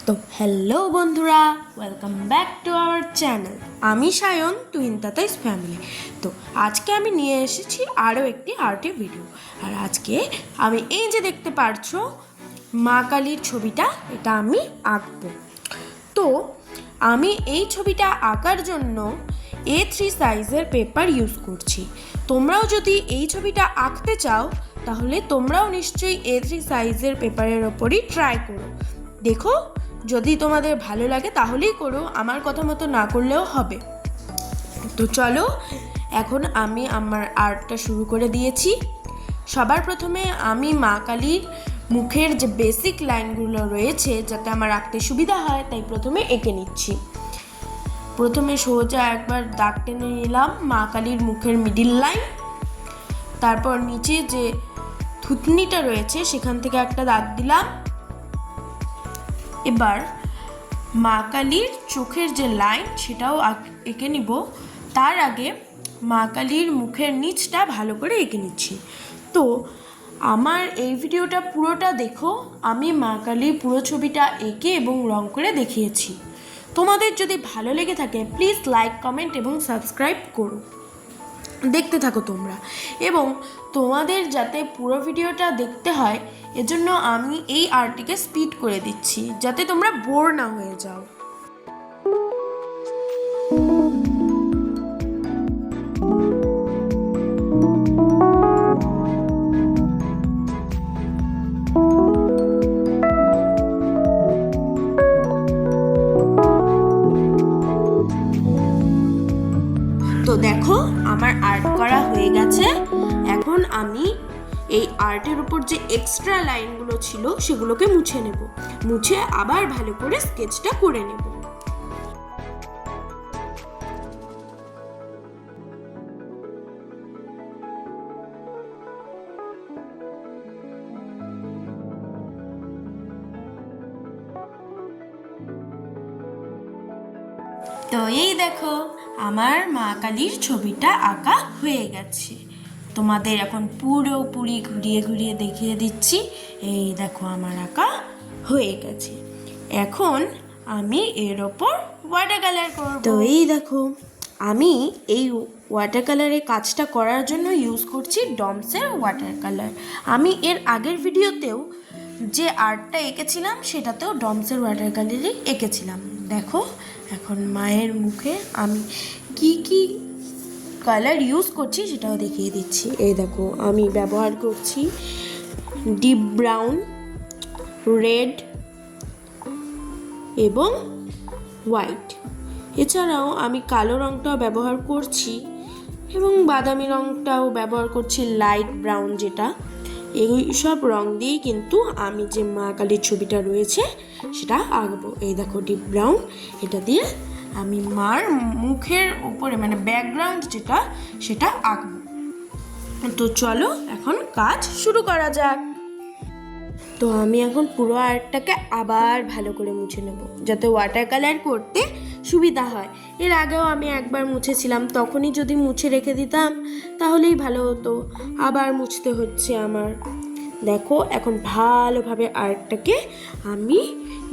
তো হ্যালো বন্ধুরা, welcome back to our channel. আমি সায়ন, টুইন তাতাইস ফ্যামিলি। তো আজকে আমি নিয়ে এসেছি আরও একটি আর্টের ভিডিও। আর আজকে আমি এই যে দেখতে পারছো মা কালীর ছবিটা, এটা আমি আঁকবো। তো আমি এই ছবিটা আঁকার জন্য A3 সাইজের পেপার ইউজ করছি। তোমরাও যদি এই ছবিটা আঁকতে চাও তাহলে তোমরাও নিশ্চয়ই A3 সাইজের পেপারের ওপরই ট্রাই করো। দেখো, যদি তোমাদের ভালো লাগে তাহলেই করো, আমার কথা মতো না করলেও হবে। তো চলো, এখন আমি আমার আর্টটা শুরু করে দিয়েছি। সবার প্রথমে আমি মা কালীর মুখের যে বেসিক লাইনগুলো রয়েছে, যাতে আমার আঁকতে সুবিধা হয়, তাই প্রথমে এঁকে নিচ্ছি। প্রথমে সোজা একবার দাগ টেনে নিলাম মা কালীর মুখের মিডিল লাইন। তারপর নিচে যে থুতনিটা রয়েছে সেখান থেকে একটা দাগ দিলাম। এবার মা কালীর চোখের যে লাইন সেটাও এঁকে নিব। তার আগে মা কালীর মুখের নিচটা ভালো করে এঁকে নিচ্ছি। তো আমার এই ভিডিওটা পুরোটা দেখো, আমি মা কালীর পুরো ছবিটা এঁকে এবং রং করে দেখিয়েছি। তোমাদের যদি ভালো লেগে থাকে প্লিজ লাইক, কমেন্ট এবং সাবস্ক্রাইব করো, দেখতে থাকো তোমরা। এবং তোমাদের যাতে পুরো ভিডিওটা দেখতে হয় এজন্য আমি এই আর্টটিকে স্পিড করে দিচ্ছি, যাতে তোমরা বোর না হয়ে যাও। তো দেখো, আমার আর্ট করা হয়ে গেছে। এখন আমি এই আর্টের উপর যে এক্সট্রা লাইনগুলো ছিল সেগুলোকে মুছে নেব। মুছে আবার ভালো করে স্কেচটা করে নেব। তো এই দেখো, আমার মা কালীর ছবিটা আঁকা হয়ে গেছে। তোমাদের এখন পুরোপুরি ঘুরিয়ে ঘুরিয়ে দেখিয়ে দিচ্ছি। এই দেখো, আমার আঁকা হয়ে গেছে। এখন আমি এর ওপর ওয়াটার কালার করব। তো এই দেখো, আমি এই ওয়াটার কালারের কাজটা করার জন্য ইউজ করছি ডমসের ওয়াটার কালার। আমি এর আগের ভিডিওতেও যে আর্টটা এঁকেছিলাম সেটাতেও ডমসের ওয়াটার কালারই এঁকেছিলাম। দেখো, এখন মায়ের মুখে আমি কি কি কালার ইউজ করছি সেটাও দেখিয়ে দিচ্ছি। এই দেখো, আমি ব্যবহার করছি ডিপ ব্রাউন, রেড এবং হোয়াইট। এছাড়াও আমি কালো রঙটাও ব্যবহার করছি এবং বাদামি রঙটাও ব্যবহার করছি, লাইট ব্রাউন যেটা। এই সব রং দিয়েই কিন্তু আমি যে মা কালীর ছবিটা রয়েছে সেটা আঁকবো। এই দেখো, ডিপ ব্রাউন, এটা দিয়ে আমি মার মুখের উপরে মানে ব্যাকগ্রাউন্ড যেটা সেটা আঁকবো। তো চলো এখন কাজ শুরু করা যাক। তো আমি এখন পুরো আর্টটাকে আবার ভালো করে মুছে নেব, যাতে ওয়াটার কালার করতে সুবিধা হয়। এর আগেও আমি একবার মুছেছিলাম, তখনই যদি মুছে রেখে দিতাম তাহলেই ভালো হতো। আবার মুছতে হচ্ছে আমার। দেখো, এখন ভালোভাবে আর্টটাকে আমি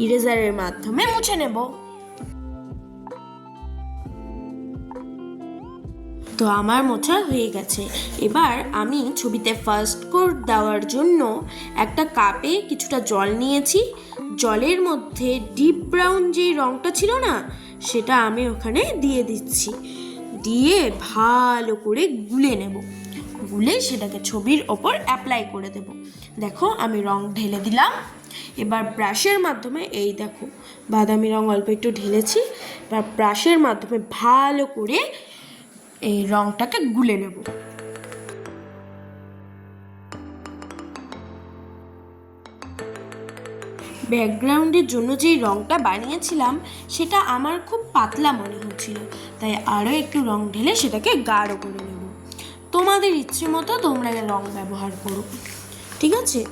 ইরেজারের মাধ্যমে মুছে নেব। তো আমার মোছা হয়ে গেছে। এবার আমি ছবিতে ফার্স্ট কোট দেওয়ার জন্য একটা কাপে কিছুটা জল নিয়েছি। জলের মধ্যে ডিপ ব্রাউন যে রঙটা ছিল না, সেটা আমি ওখানে দিয়ে দিচ্ছি। দিয়ে ভালো করে গুলে নেব। গুলে সেটাকে ছবির ওপর অ্যাপ্লাই করে দেব। দেখো, আমি রং ঢেলে দিলাম। এবার ব্রাশের মাধ্যমে, এই দেখো বাদামি রং অল্প একটু ঢেলেছি, এবার ব্রাশের মাধ্যমে ভালো করে এই রংটাকে গুলে নেব। ব্যাকগ্রাউন্ডের জন্য যেই রংটা বানিয়েছিলাম সেটা আমার খুব পাতলা মনে হচ্ছিল, তাই আরও একটু রং ঢেলে সেটাকে গাঢ় করে নেব। তোমাদের ইচ্ছে মতো তোমরা রং ব্যবহার করো, ঠিক আছে?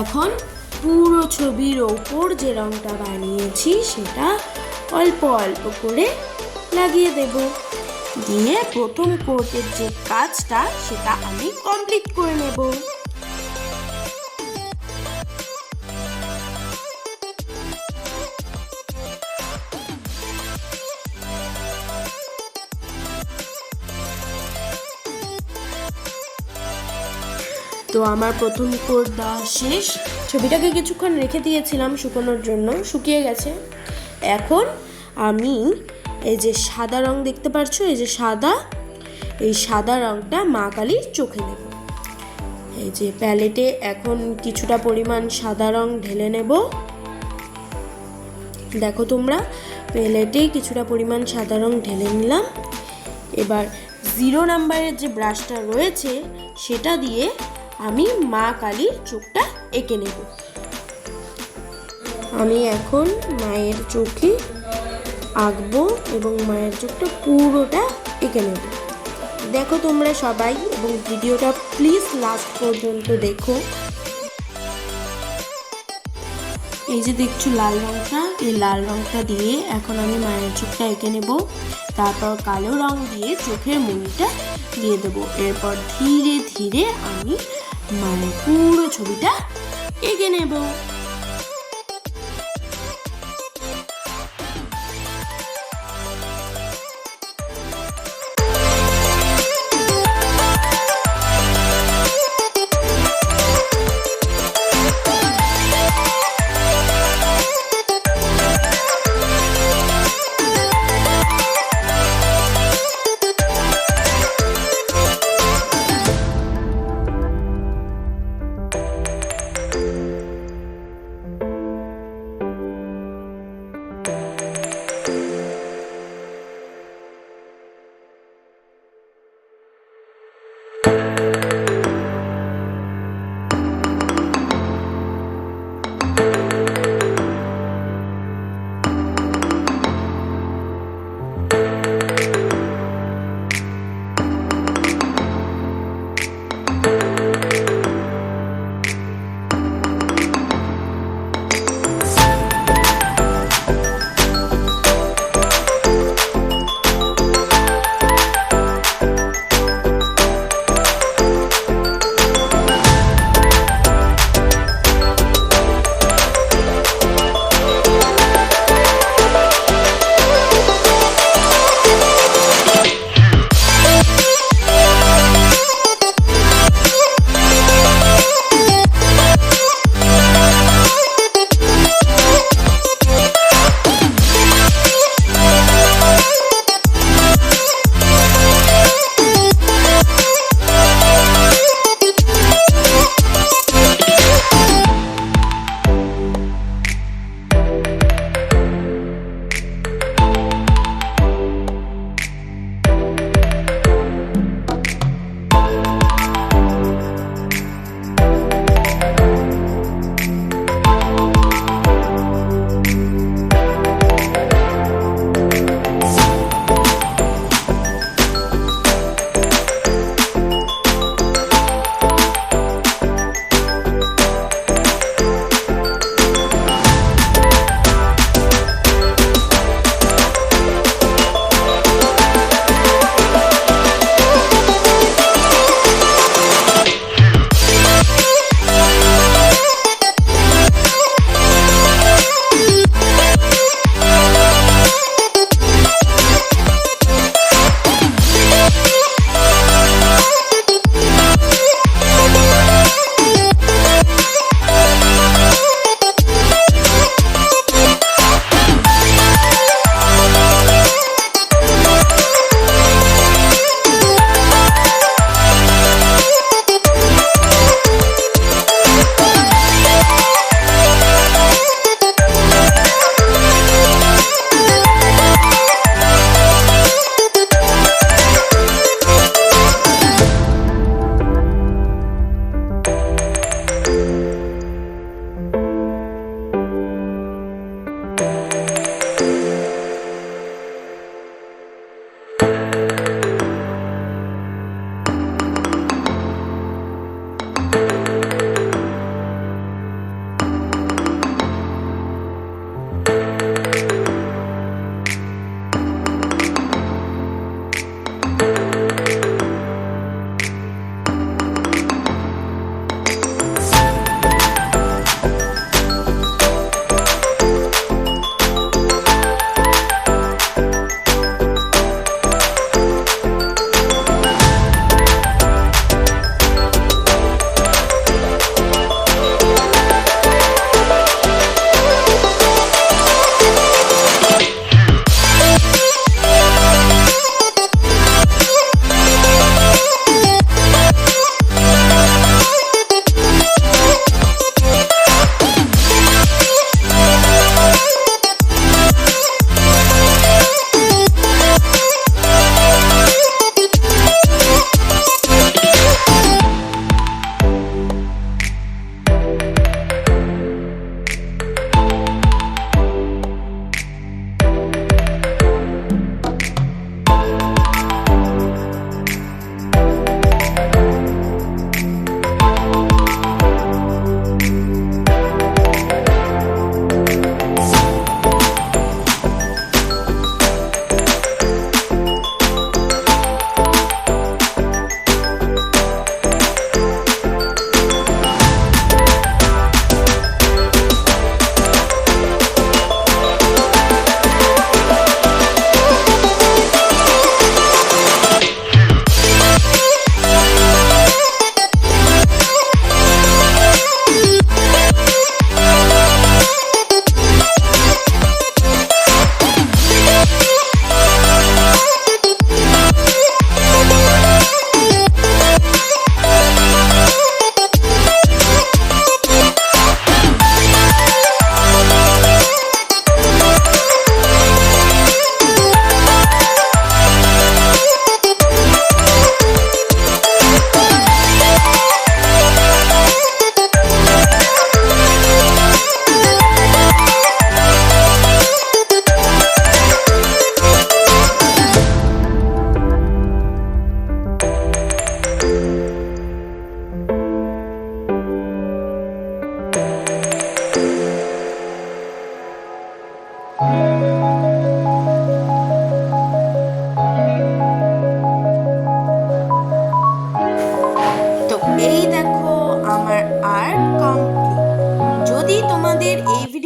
এখন পুরো ছবির ওপর যে রংটা বানিয়েছি সেটা অল্প অল্প করে লাগিয়ে দেব। দিয়ে প্রথম কোটের যে কাজটা সেটা আমি কমপ্লিট করে নেব। তো আমার প্রথম কোট দেওয়া শেষ। ছবিটাকে কিছুক্ষণ রেখে দিয়েছিলাম শুকানোর জন্য, শুকিয়ে গেছে। এখন আমি এই যে সাদা রং দেখতে পাচ্ছো, এই যে এই সাদা রংটা মা কালীর চোখে নেব। এই যে প্যালেটে এখন কিছুটা পরিমাণ সাদা রং ঢেলে নেব। দেখো তোমরা, প্যালেটে কিছুটা পরিমাণ সাদা রং ঢেলে নিলাম। এবার 0 নাম্বারের যে ব্রাশটা রয়েছে সেটা দিয়ে আমি মা কালীর চোখটা এঁকে নেব। আমি এখন মায়ের চোখে আঁকবো এবং মায়ের চোখটা পুরোটা এঁকে নেব। দেখো তোমরা সবাই, এবং ভিডিওটা প্লিজ লাস্ট পর্যন্ত দেখো। এই যে দেখছো লাল রংটা, এই লাল রংটা দিয়ে এখন আমি মায়ের চোখটা এঁকে নেব। তারপর কালো রং দিয়ে চোখের মণিটা দিয়ে দেবো। এরপর ধীরে ধীরে আমি মায়ের পুরো ছবিটা এঁকে নেব।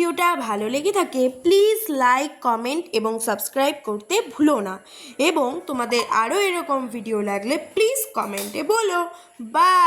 ভিডিওটা ভালো লেগে থাকে প্লিজ লাইক কমেন্ট এবং সাবস্ক্রাইব করতে ভুলো না, এবং তোমাদের আরও এরকম ভিডিও লাগলে প্লিজ কমেন্টে বলো। বাই।